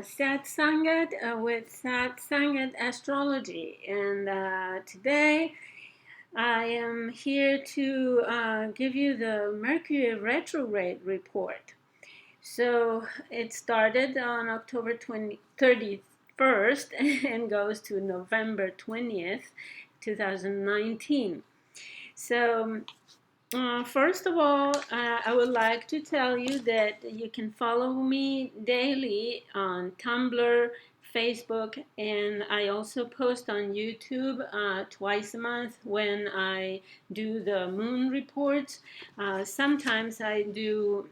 Sat Sangat with Sat Sangat Astrology, and today I am here to give you the Mercury Retrograde report. So it started on October 31st and goes to November 20th, 2019. So first of all, I would like to tell you that you can follow me daily on Tumblr, Facebook, and I also post on YouTube twice a month when I do the moon reports. Sometimes I do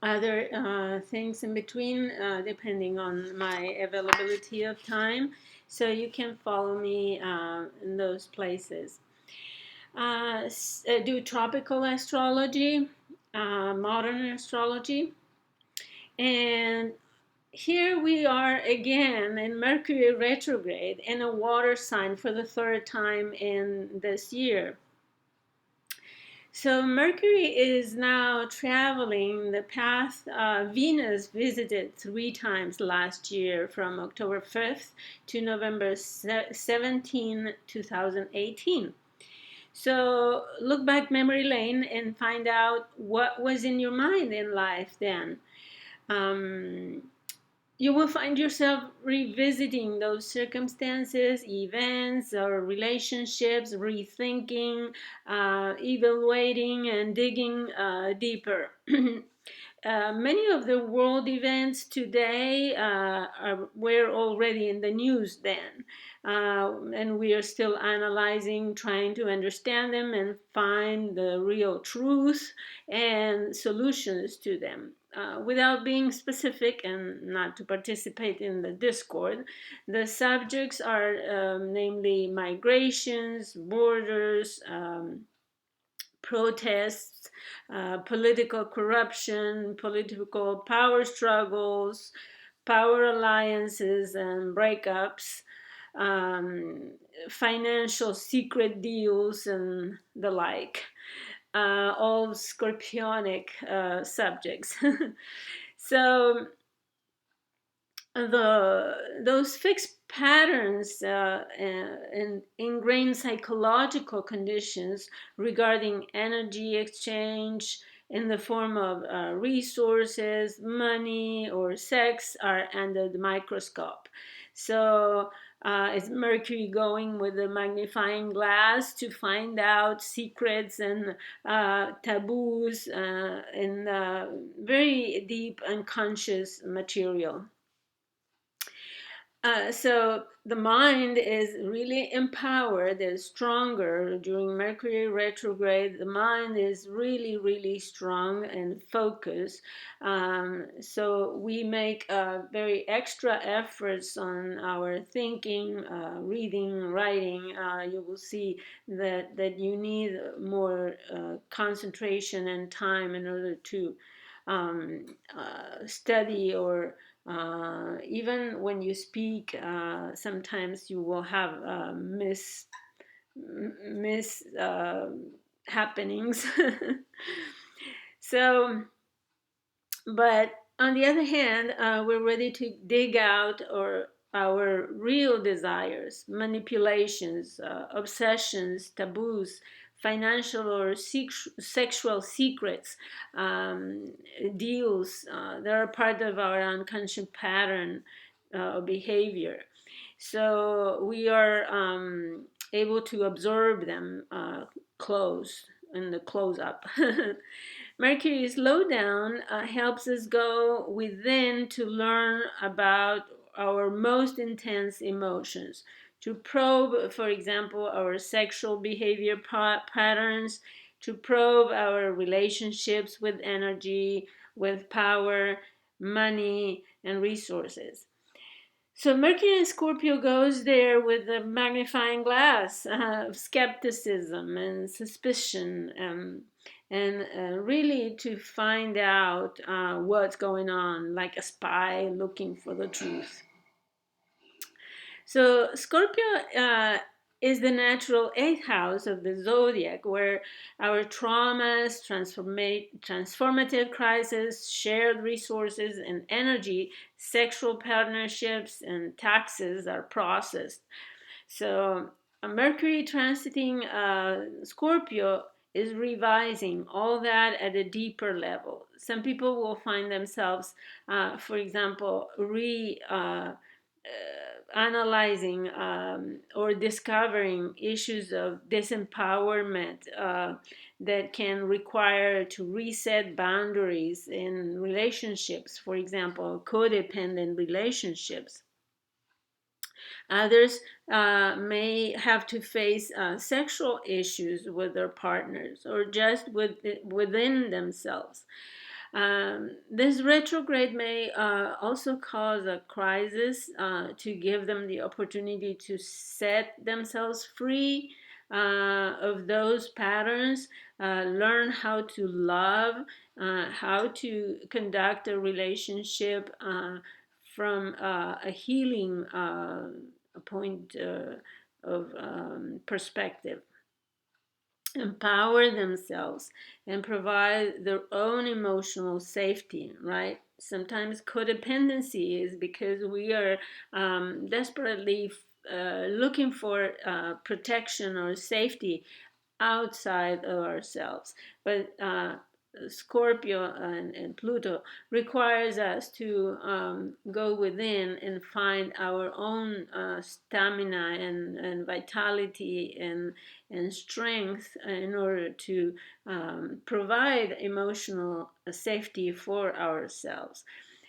other things in between, depending on my availability of time. So you can follow me in those places. Do tropical astrology, modern astrology, and here we are again in Mercury retrograde in a water sign for the third time in this year. So Mercury is now traveling the path Venus visited 3 times last year from October 5th to November 17, 2018. So look back memory lane and find out what was in your mind in life then. You will find yourself revisiting those circumstances, events, or relationships, rethinking, evaluating, and digging deeper. Many of the world events today were already in the news then, and we are still analyzing, trying to understand them and find the real truth and solutions to them. Without being specific and not to participate in the discord, the subjects are namely migrations, borders, protests, political corruption, political power struggles, power alliances and breakups, financial secret deals, and the like. All scorpionic subjects. So those fixed patterns and ingrained psychological conditions regarding energy exchange in the form of resources, money, or sex are under the microscope. So is Mercury going with a magnifying glass to find out secrets and taboos in very deep unconscious material? So the mind is really empowered, is stronger during Mercury retrograde. The mind is really, really strong and focused. So we make very extra efforts on our thinking, reading, writing. You will see that you need more concentration and time in order to study or even when you speak, sometimes you will have miss happenings. So, but on the other hand, we're ready to dig out our real desires, manipulations, obsessions, taboos, financial or sexual secrets, deals that are part of our unconscious pattern of behavior. So we are able to observe them close in the close up. Mercury's slowdown helps us go within to learn about our most intense emotions, to probe, for example, our sexual behavior patterns, to probe our relationships with energy, with power, money, and resources. So Mercury in Scorpio goes there with a magnifying glass of skepticism and suspicion, and really to find out what's going on, like a spy looking for the truth. So Scorpio is the natural eighth house of the zodiac, where our traumas, transformative crises, shared resources and energy, sexual partnerships, and taxes are processed. So, Mercury transiting Scorpio is revising all that at a deeper level. Some people will find themselves, for example, analyzing or discovering issues of disempowerment that can require to reset boundaries in relationships, for example, codependent relationships. Others may have to face sexual issues with their partners or just within themselves. This retrograde may also cause a crisis to give them the opportunity to set themselves free of those patterns, learn how to love, how to conduct a relationship from a healing point of perspective, empower themselves and provide their own emotional safety, right? Sometimes codependency is because we are desperately looking for protection or safety outside of ourselves. But Scorpio and Pluto requires us to go within and find our own stamina and vitality and strength in order to provide emotional safety for ourselves.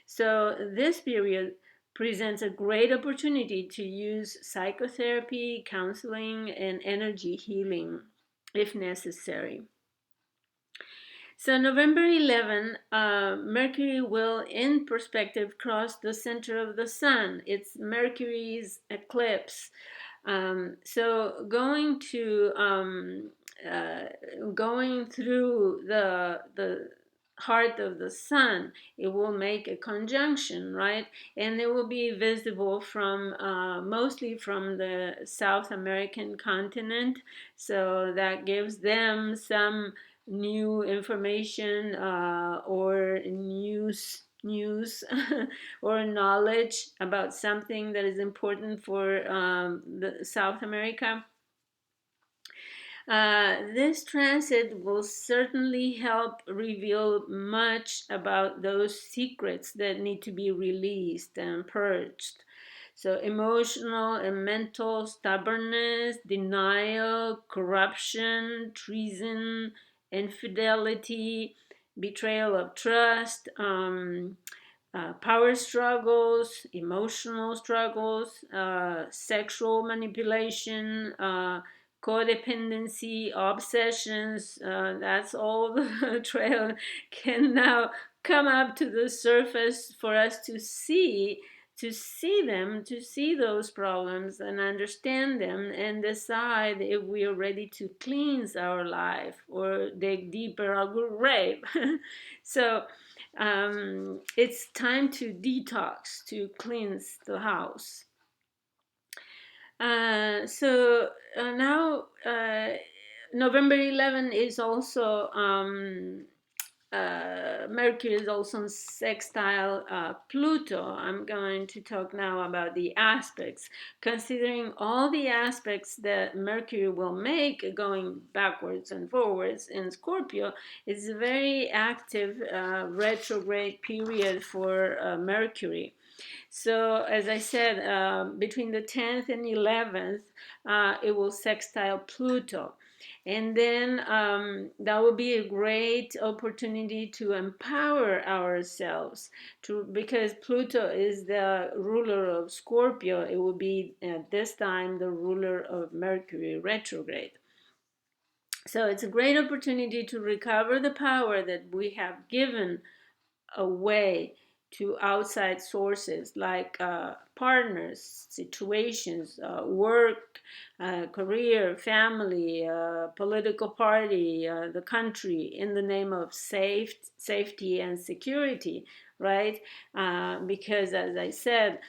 So this period presents a great opportunity to use psychotherapy, counseling, and energy healing if necessary. So November 11, Mercury will, in perspective, cross the center of the sun. It's Mercury's eclipse. So uh, going through the heart of the sun, it will make a conjunction, right? And it will be visible from mostly from the South American continent. So that gives them some new information or news or knowledge about something that is important for the South America. This transit will certainly help reveal much about those secrets that need to be released and purged. So, emotional and mental stubbornness, denial, corruption, treason, infidelity, betrayal of trust, power struggles, emotional struggles, sexual manipulation, codependency, obsessions. That's all the trail can now come up to the surface for us to see those problems and understand them and decide if we are ready to cleanse our life or dig deeper our grave. So it's time to detox, to cleanse the house. Now November 11 is also Mercury is also sextile Pluto. I'm going to talk now about the aspects. Considering all the aspects that Mercury will make going backwards and forwards in Scorpio, it's a very active retrograde period for Mercury. So, as I said, between the 10th and 11th, it will sextile Pluto. And then that will be a great opportunity to empower ourselves because Pluto is the ruler of Scorpio. It will be at this time the ruler of Mercury retrograde. So it's a great opportunity to recover the power that we have given away to outside sources like partners, situations, work, career, family, political party, the country, in the name of safety and security, right? Because, as I said,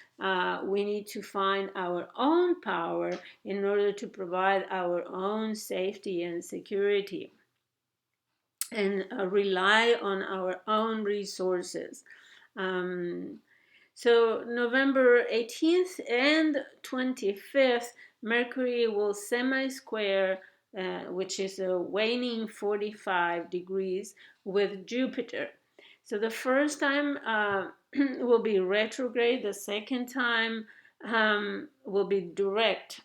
we need to find our own power in order to provide our own safety and security, and rely on our own resources. Um, so November 18th and 25th, Mercury will semi-square, which is a waning 45 degrees, with Jupiter. So the first time will be retrograde, the second time will be direct.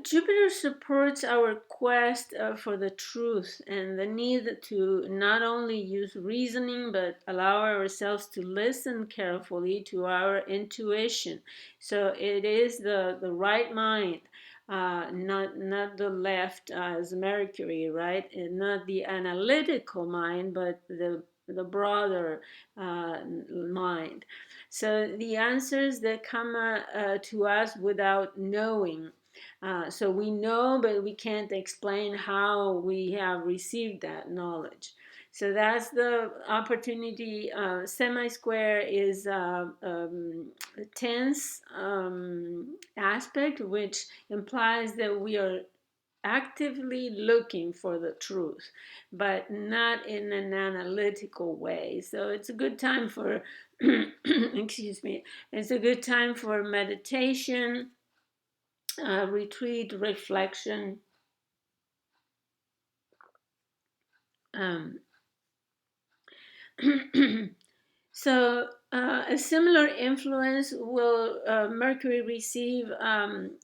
Jupiter supports our quest for the truth and the need to not only use reasoning but allow ourselves to listen carefully to our intuition. So it is the right mind, not the left as Mercury, right? And not the analytical mind, but the broader mind. So the answers that come to us without knowing, so we know, but we can't explain how we have received that knowledge. So that's the opportunity. Semi-square is a tense aspect, which implies that we are actively looking for the truth, but not in an analytical way. So it's a good time for, excuse me, it's a good time for meditation, retreat, reflection. Um, so a similar influence will Mercury receive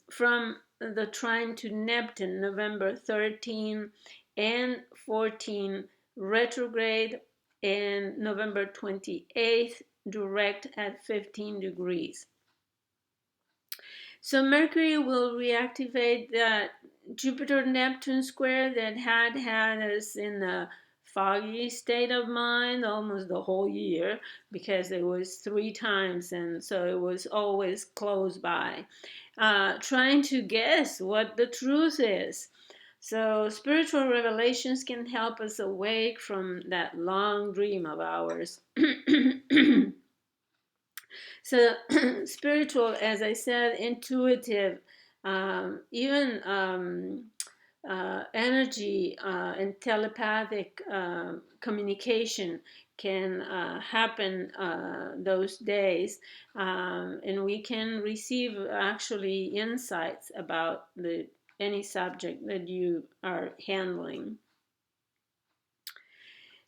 from the trine to Neptune, November 13 and 14 retrograde, and November 28th direct at 15 degrees. So Mercury will reactivate that Jupiter-Neptune square that had us in a foggy state of mind almost the whole year, because it was 3 times, and so it was always close by, trying to guess what the truth is. So spiritual revelations can help us awake from that long dream of ours. So spiritual, as I said, intuitive, even energy and telepathic communication can happen those days, and we can receive actually insights about any subject that you are handling.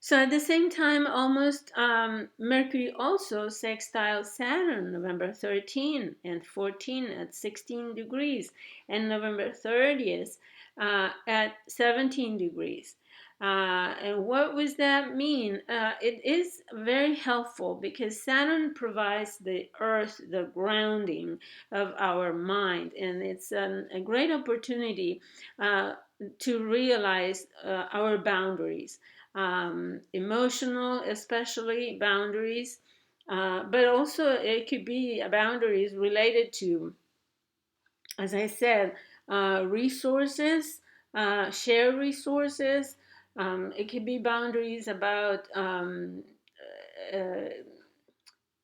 So at the same time, almost Mercury also sextile Saturn, November 13 and 14 at 16 degrees, and November 30th at 17 degrees. And what does that mean? It is very helpful because Saturn provides the earth, the grounding of our mind, and it's a great opportunity to realize our boundaries, emotional, especially boundaries, but also it could be boundaries related to, as I said, resources, share resources. It could be boundaries about uh,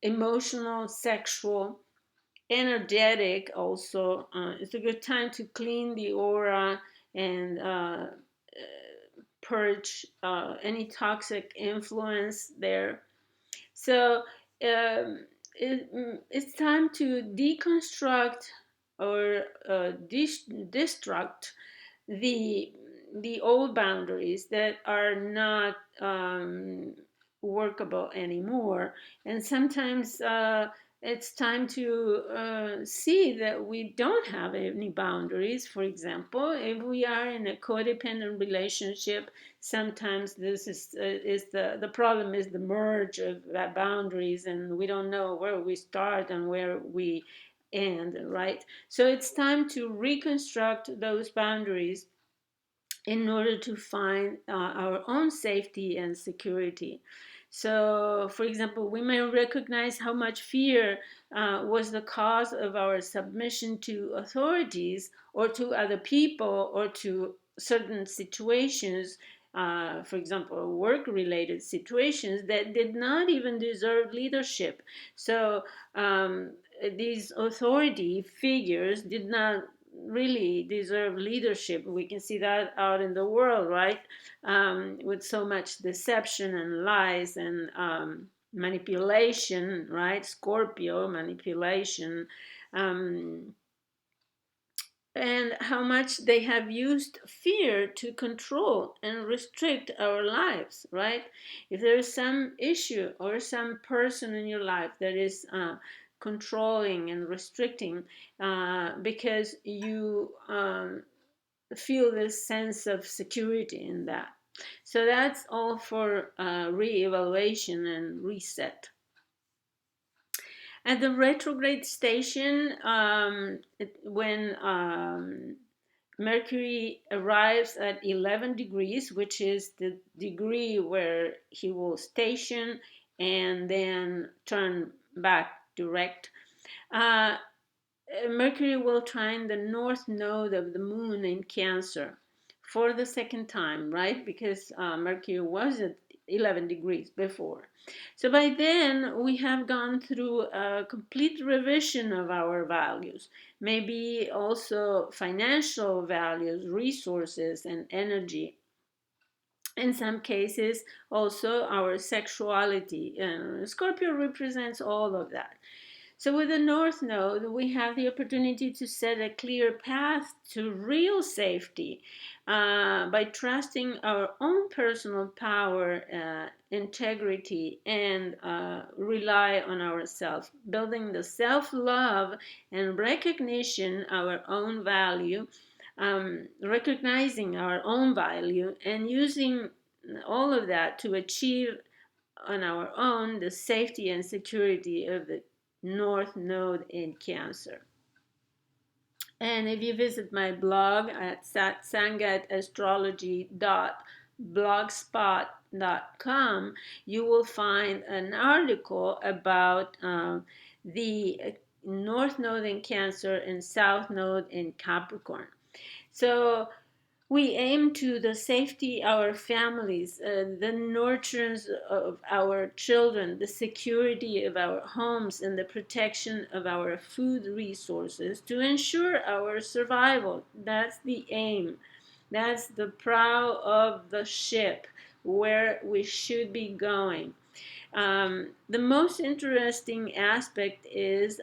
emotional, sexual, energetic. Also, it's a good time to clean the aura and purge any toxic influence there. So it's time to deconstruct or destruct the the old boundaries that are not workable anymore. And sometimes it's time to see that we don't have any boundaries. For example, if we are in a codependent relationship, sometimes this is the problem is the merge of boundaries, and we don't know where we start and where we end, right? So it's time to reconstruct those boundaries in order to find our own safety and security. So, for example, we may recognize how much fear was the cause of our submission to authorities or to other people or to certain situations for example, work-related situations that did not even deserve leadership. So these authority figures did not really deserve leadership. We can see that out in the world, right? With so much deception and lies and manipulation, right? Scorpio manipulation. Um, and how much they have used fear to control and restrict our lives, right? If there is some issue or some person in your life that is controlling and restricting because you feel this sense of security in that. So that's all for re-evaluation and reset. At the retrograde station, when Mercury arrives at 11 degrees, which is the degree where he will station and then turn back direct. Mercury will trine the north node of the moon in Cancer for the second time, right? Because Mercury was at 11 degrees before. So by then, we have gone through a complete revision of our values, maybe also financial values, resources, and energy. In some cases, also our sexuality. Scorpio represents all of that. So with the North Node, we have the opportunity to set a clear path to real safety by trusting our own personal power, integrity, and rely on ourselves, building the self-love and recognition our own value, recognizing our own value, and using all of that to achieve on our own the safety and security of the North Node in Cancer. And if you visit my blog at satsangatastrology.blogspot.com, you will find an article about the North Node in Cancer and South Node in Capricorn. So we aim to the safety of our families, the nurturance of our children, the security of our homes, and the protection of our food resources to ensure our survival. That's the aim. That's the prow of the ship where we should be going. The most interesting aspect is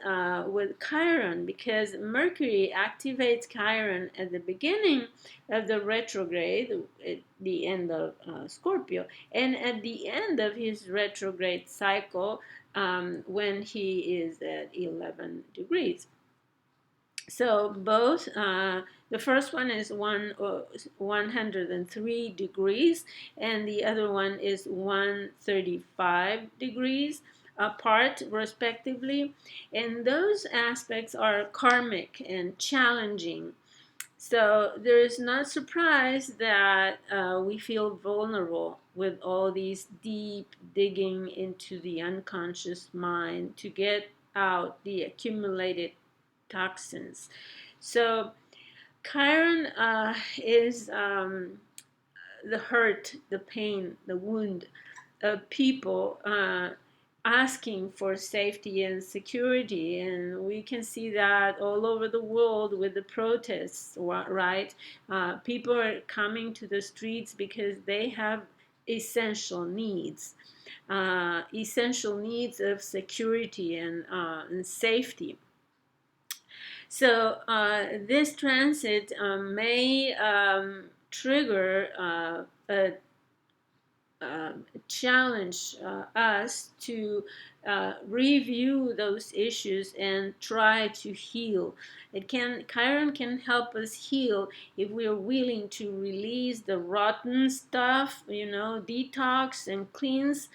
with Chiron, because Mercury activates Chiron at the beginning of the retrograde, at the end of Scorpio, and at the end of his retrograde cycle when he is at 11 degrees. So both, the first one is 103 degrees, and the other one is 135 degrees apart, respectively. And those aspects are karmic and challenging. So there is not surprise that we feel vulnerable with all these deep digging into the unconscious mind to get out the accumulated toxins. So Chiron is the hurt, the pain, the wound of people asking for safety and security. And we can see that all over the world with the protests, right? People are coming to the streets because they have essential needs. Essential needs of security and safety. So this transit may trigger a challenge us to review those issues and try to heal. Chiron can help us heal if we are willing to release the rotten stuff, detox and cleanse.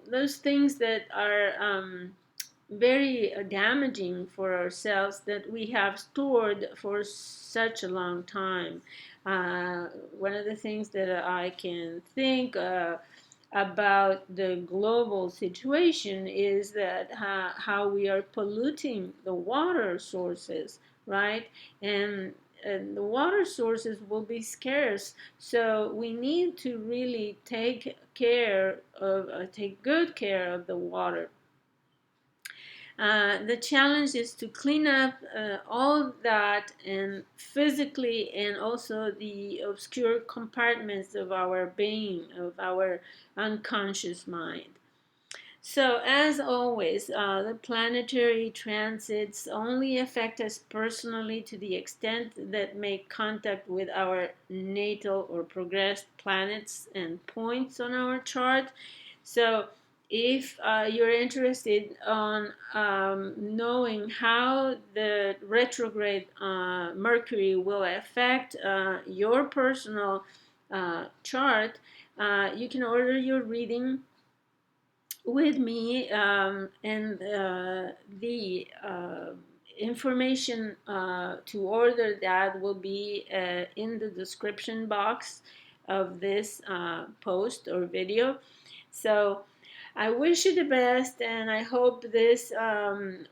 Those things that are very damaging for ourselves that we have stored for such a long time. One of the things that I can think about the global situation is that how we are polluting the water sources, right? And the water sources will be scarce. So we need to really take good care of the water. The challenge is to clean up all that, and physically, and also the obscure compartments of our being, of our unconscious mind. So, as always, the planetary transits only affect us personally to the extent that make contact with our natal or progressed planets and points on our chart. So, if you're interested on knowing how the retrograde Mercury will affect your personal chart, you can order your reading with me, and the information to order that will be in the description box of this post or video. So I wish you the best, and I hope this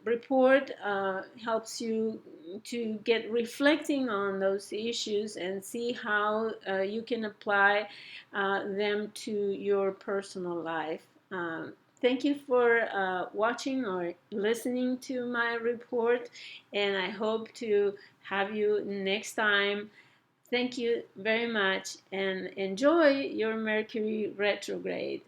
report helps you to get reflecting on those issues and see how you can apply them to your personal life. Thank you for watching or listening to my report, and I hope to have you next time. Thank you very much, and enjoy your Mercury retrograde.